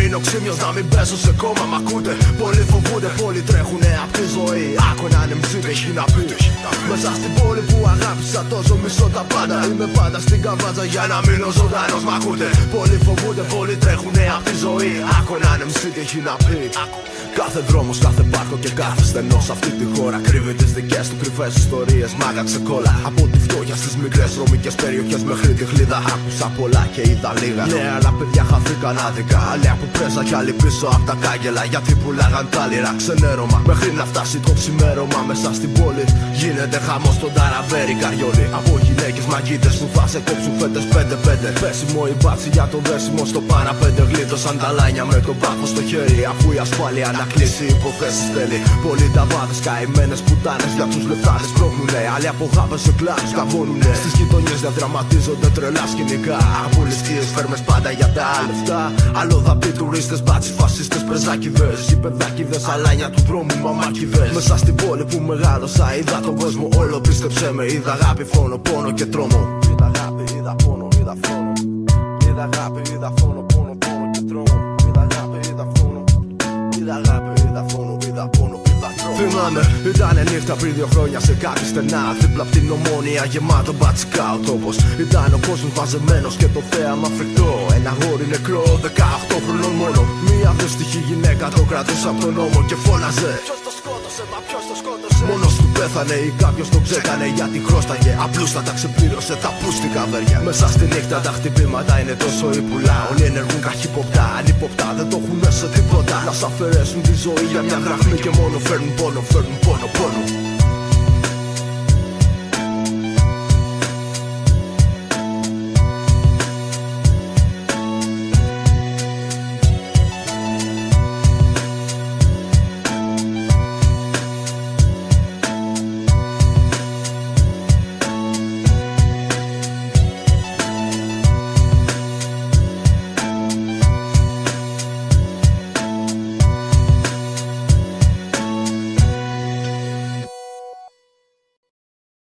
μείνω ξύμιος, να μην πέσω σε κόμμα. Μ' ακούτε, πολλοί φοβούνται, πολλοί τρέχουνε απ' τη ζωή. Άκου έναν MC τι έχει να πει. Μέσα στην πόλη που αγάπησα τόσο μισώ τα πάντα. Είμαι πάντα στην καβάτσα για να μείνω ζωντανός. Μ' ακούτε, πολλοί φοβούνται, πολλοί τρέχουνε απ' τη ζωή. Άκου έναν MC τι έχει να πει. Κάθε δρόμος, κάθε πάρκο και κάθε στενό σε αυτή τη χώρα κρύβει τις δικές του κρυφές ιστορίες. Μάγα ξεκόλα από τη φτώχεια στις μικρές ρωμικές περιοχές μέχρι τη χλίδα. Άκουσα πολλά και είδα λίγα. Νέα παιδιά χαθήκαν άδικα. Άλλοι από πρέζα κι άλλοι πίσω απ' τα κάγκελα. Γιατί πουλάγαν τα λίρα ξενέρωμα. Μέχρι να φτάσει το ξημέρωμα μέσα στην πόλη γίνεται χαμός στον ταραβέρι καριόλι. Από γυναίκες μαγίτες που θα σε κόψουν φέτες 5-5. Πέσιμο η μπάτσι για το δέσιμο στο παραπέντε. Γλίτωσαν τα λάνια με τον πάθο στο χέρι. Αφού η ασφάλεια να κλείσει υποθέσεις θέλει. Πολλοί ταβάδες, καημένες πουτάνες για τους λεφτάδες πρόχνουνε. Άλλοι από γάβες σε κλάδους καβώνουνε. Στις γειτονιές διαδραματίζονται τρελά σκηνικά. Από ληστείες φέρμες πάντα για τα λεφτά. Αλλοδαποί τουρίστες, μπάτσοι, φασίστες, πρεζάκηδες. Γηπεδάκηδες, αλάνια του δρόμου, μαμάκηδες. Μέσα στην πόλη που μεγάλωσα είδα τον κόσμο όλο, πίστεψέ με. Είδα αγάπη, φόνο, πόνο και τρόμο. Είδα αγάπη, είδα πόνο, είδα φόνο. Είδα αγάπη, είδα φόνο, πόνο, πόνο και τρόμο. Είδα αγάπη, είδα φόνο. Είδα αγάπη, είδα φόνο, είδα πόνο, είδα τρόμο. Θυμάμαι, ήτανε νύχτα πριν 2 χρόνια σε κάτι στενά. Δίπλα απ' την Ομόνια γεμάτο μπατσικά ο τόπος. Ήταν ο κόσμος μαζεμένος και το θέαμα φρικτό. Ένα γόρι νεκρό, 18 χρονών μόνο. Μια δύστιχη γυναίκα το κρατούσε απ' τον νόμο και φώναζε. Ποιος το σκότωσε, μα ποιος το σκότωσε. Μόνος του πέθανε ή κάποιος τον ξέκανε γιατί χρώσταγε. Απλούστατα ξεπλήρωσε τα πούστικα βέρια. Μέσα στη νύχτα τα χτυπήματα είναι τόσο ύπουλα. Όλοι ενεργούν καχύποπτα, ανύποπτα, δεν το έχουν σε τίποτα. Να σ' αφαιρέσουν τη ζωή για μια δραχμή και μόνο φέρνουν πόνο, φέρνουν πόνο, πόνο.